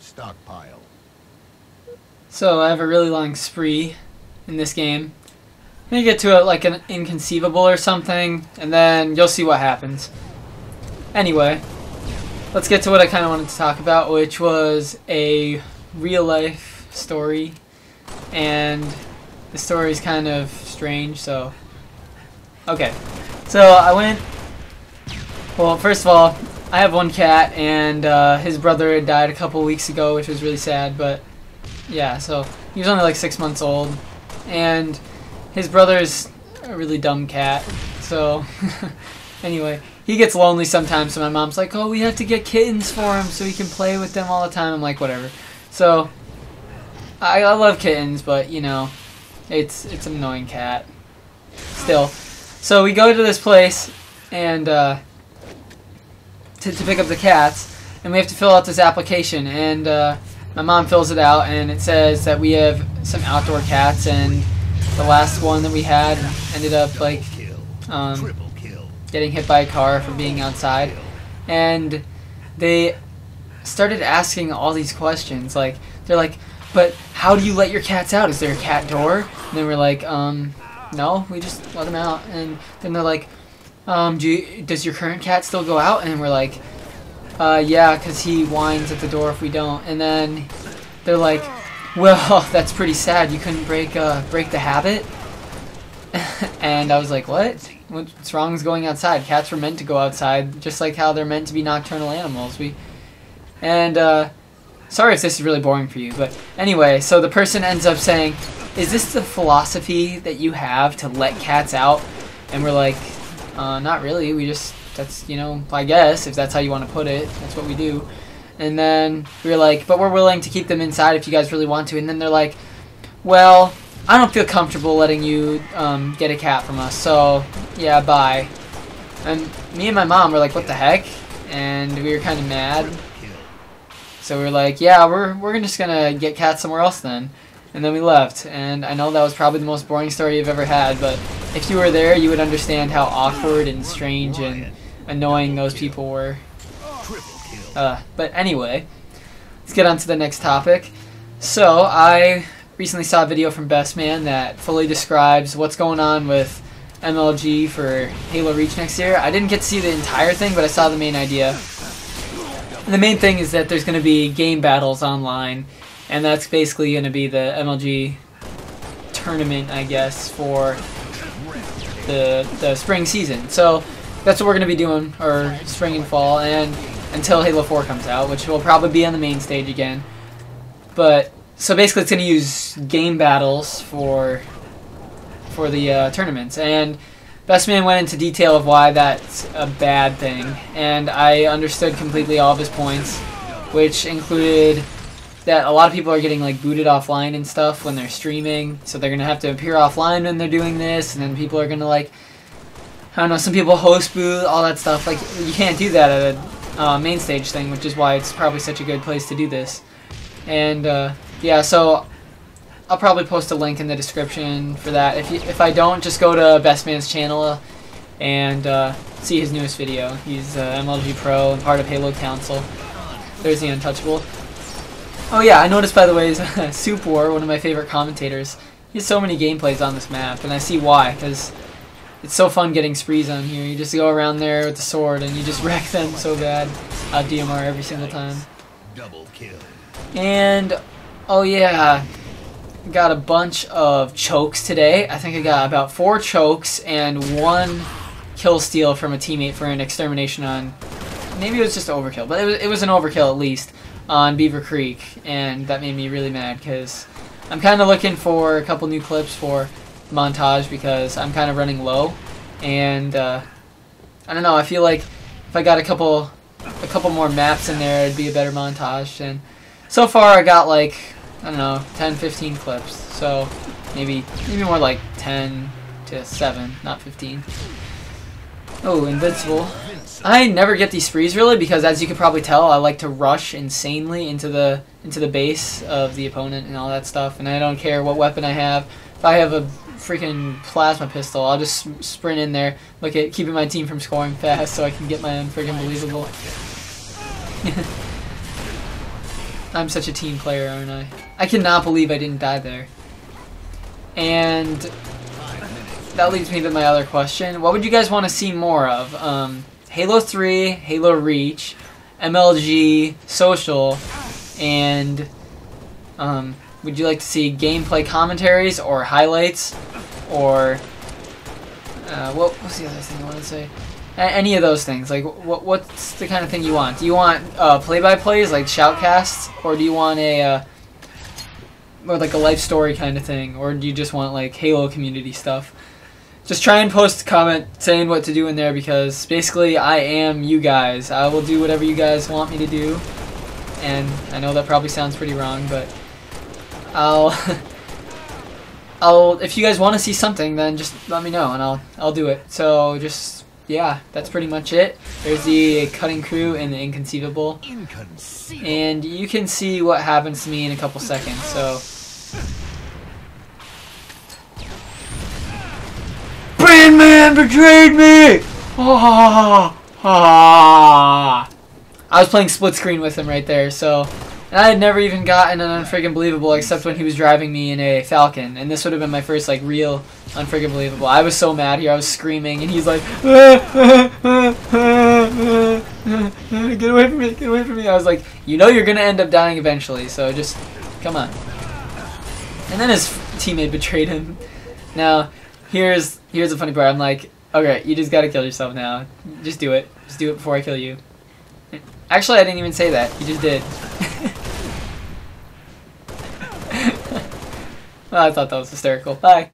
stockpile. So I have a really long spree in this game. I'm gonna get to it like an Inconceivable or something, and then you'll see what happens. Anyway, let's get to what I kind of wanted to talk about, which was a real life story, and the story is kind of strange. So, okay, so I went. Well, first of all, I have one cat, and his brother had died a couple weeks ago, which was really sad. But yeah, so he was only like 6 months old, and his brother's a really dumb cat. So anyway, he gets lonely sometimes, so my mom's like, oh, we have to get kittens for him so he can play with them all the time. I'm like, whatever. So I love kittens, but you know, it's an annoying cat still. So we go to this place and to pick up the cats, and we have to fill out this application, and my mom fills it out, and it says that we have some outdoor cats, and the last one that we had ended up like getting hit by a car for being outside, and they started asking all these questions. Like, they're like, but how do you let your cats out? Is there a cat door? And then we're like, no, we just let them out. And then they're like, does your current cat still go out? And we're like, yeah, because he whines at the door if we don't. And then they're like, well, that's pretty sad. You couldn't break the habit. And I was like, what? What's wrong with going outside? Cats were meant to go outside, just like how they're meant to be nocturnal animals. Sorry if this is really boring for you, but anyway, so the person ends up saying, is this the philosophy that you have to let cats out? And we're like, not really. We just, that's, you know, I guess, if that's how you want to put it, that's what we do. And then we were like, but we're willing to keep them inside if you guys really want to. And then they're like, well, I don't feel comfortable letting you get a cat from us, so yeah, bye. And me and my mom were like, what the heck? And we were kind of mad. So we were like, yeah, we're just gonna get cats somewhere else then. And then we left. And I know that was probably the most boring story you've ever had, but if you were there, you would understand how awkward and strange and annoying those people were. But anyway, let's get on to the next topic. So I recently saw a video from Best Man that fully describes what's going on with MLG for Halo Reach next year. I didn't get to see the entire thing, but I saw the main idea. And the main thing is that there's going to be game battles online, and that's basically going to be the MLG tournament, I guess, for the spring season. So that's what we're going to be doing, or spring and fall, and until Halo 4 comes out, which will probably be on the main stage again. But so basically, it's going to use game battles for the tournaments, and Best Man went into detail of why that's a bad thing, and I understood completely all of his points, which included that a lot of people are getting like booted offline and stuff when they're streaming, so they're gonna have to appear offline when they're doing this, and then people are gonna like, I don't know, some people host boot, all that stuff. Like, you can't do that at a main stage thing, which is why it's probably such a good place to do this. And yeah, so I'll probably post a link in the description for that. If I don't, just go to Best Man's channel and see his newest video. He's MLG Pro and part of Halo Council. There's the Untouchable. Oh yeah, I noticed, by the way, Soup War, one of my favorite commentators. He has so many gameplays on this map, and I see why, because it's so fun getting sprees on here. You just go around there with the sword and you just wreck them so bad. DMR every single time. Double kill. And oh yeah, got a bunch of chokes today. I think I got about 4 chokes and 1 kill steal from a teammate for an extermination on, maybe it was just overkill, but it was an overkill at least, on Beaver Creek, and that made me really mad because I'm kind of looking for a couple new clips for montage because I'm kind of running low, and I don't know, I feel like if I got a couple more maps in there, it'd be a better montage. And so far I got like, I don't know, 10-15 clips, so maybe more like 10 to 7, not 15. Oh, Invincible. I never get these sprees really because, as you can probably tell, I like to rush insanely into the base of the opponent and all that stuff, and I don't care what weapon I have. If I have a freaking plasma pistol, I'll just sprint in there, look at keeping my team from scoring fast so I can get my own freaking believable. I'm such a team player, aren't I? I cannot believe I didn't die there. And that leads me to my other question. What would you guys want to see more of? Halo 3, Halo Reach, MLG, Social, and would you like to see gameplay commentaries or highlights, or what's the other thing I want to say? Any of those things. Like, what's the kind of thing you want? Do you want play-by-plays like shoutcasts, or do you want a or like a life story kind of thing, or do you just want like Halo community stuff? Just try and post a comment saying what to do in there, because basically I am you guys. I will do whatever you guys want me to do, and I know that probably sounds pretty wrong, but I'll if you guys want to see something, then just let me know and I'll do it. So just, yeah, that's pretty much it. There's the cutting crew and the Inconceivable. And you can see what happens to me in a couple seconds. So Man betrayed me! Ah, ah. I was playing split screen with him right there, so, and I had never even gotten an unfriggin' believable except when he was driving me in a Falcon, and this would have been my first like real unfriggin' believable. I was so mad here, I was screaming, and he's like, get away from me, get away from me. I was like, you know you're gonna end up dying eventually, so just come on. And then his teammate betrayed him. Now, here's the funny part. I'm like, okay, you just gotta kill yourself now. Just do it. Just do it before I kill you. Actually, I didn't even say that. You just did. Well, I thought that was hysterical. Bye.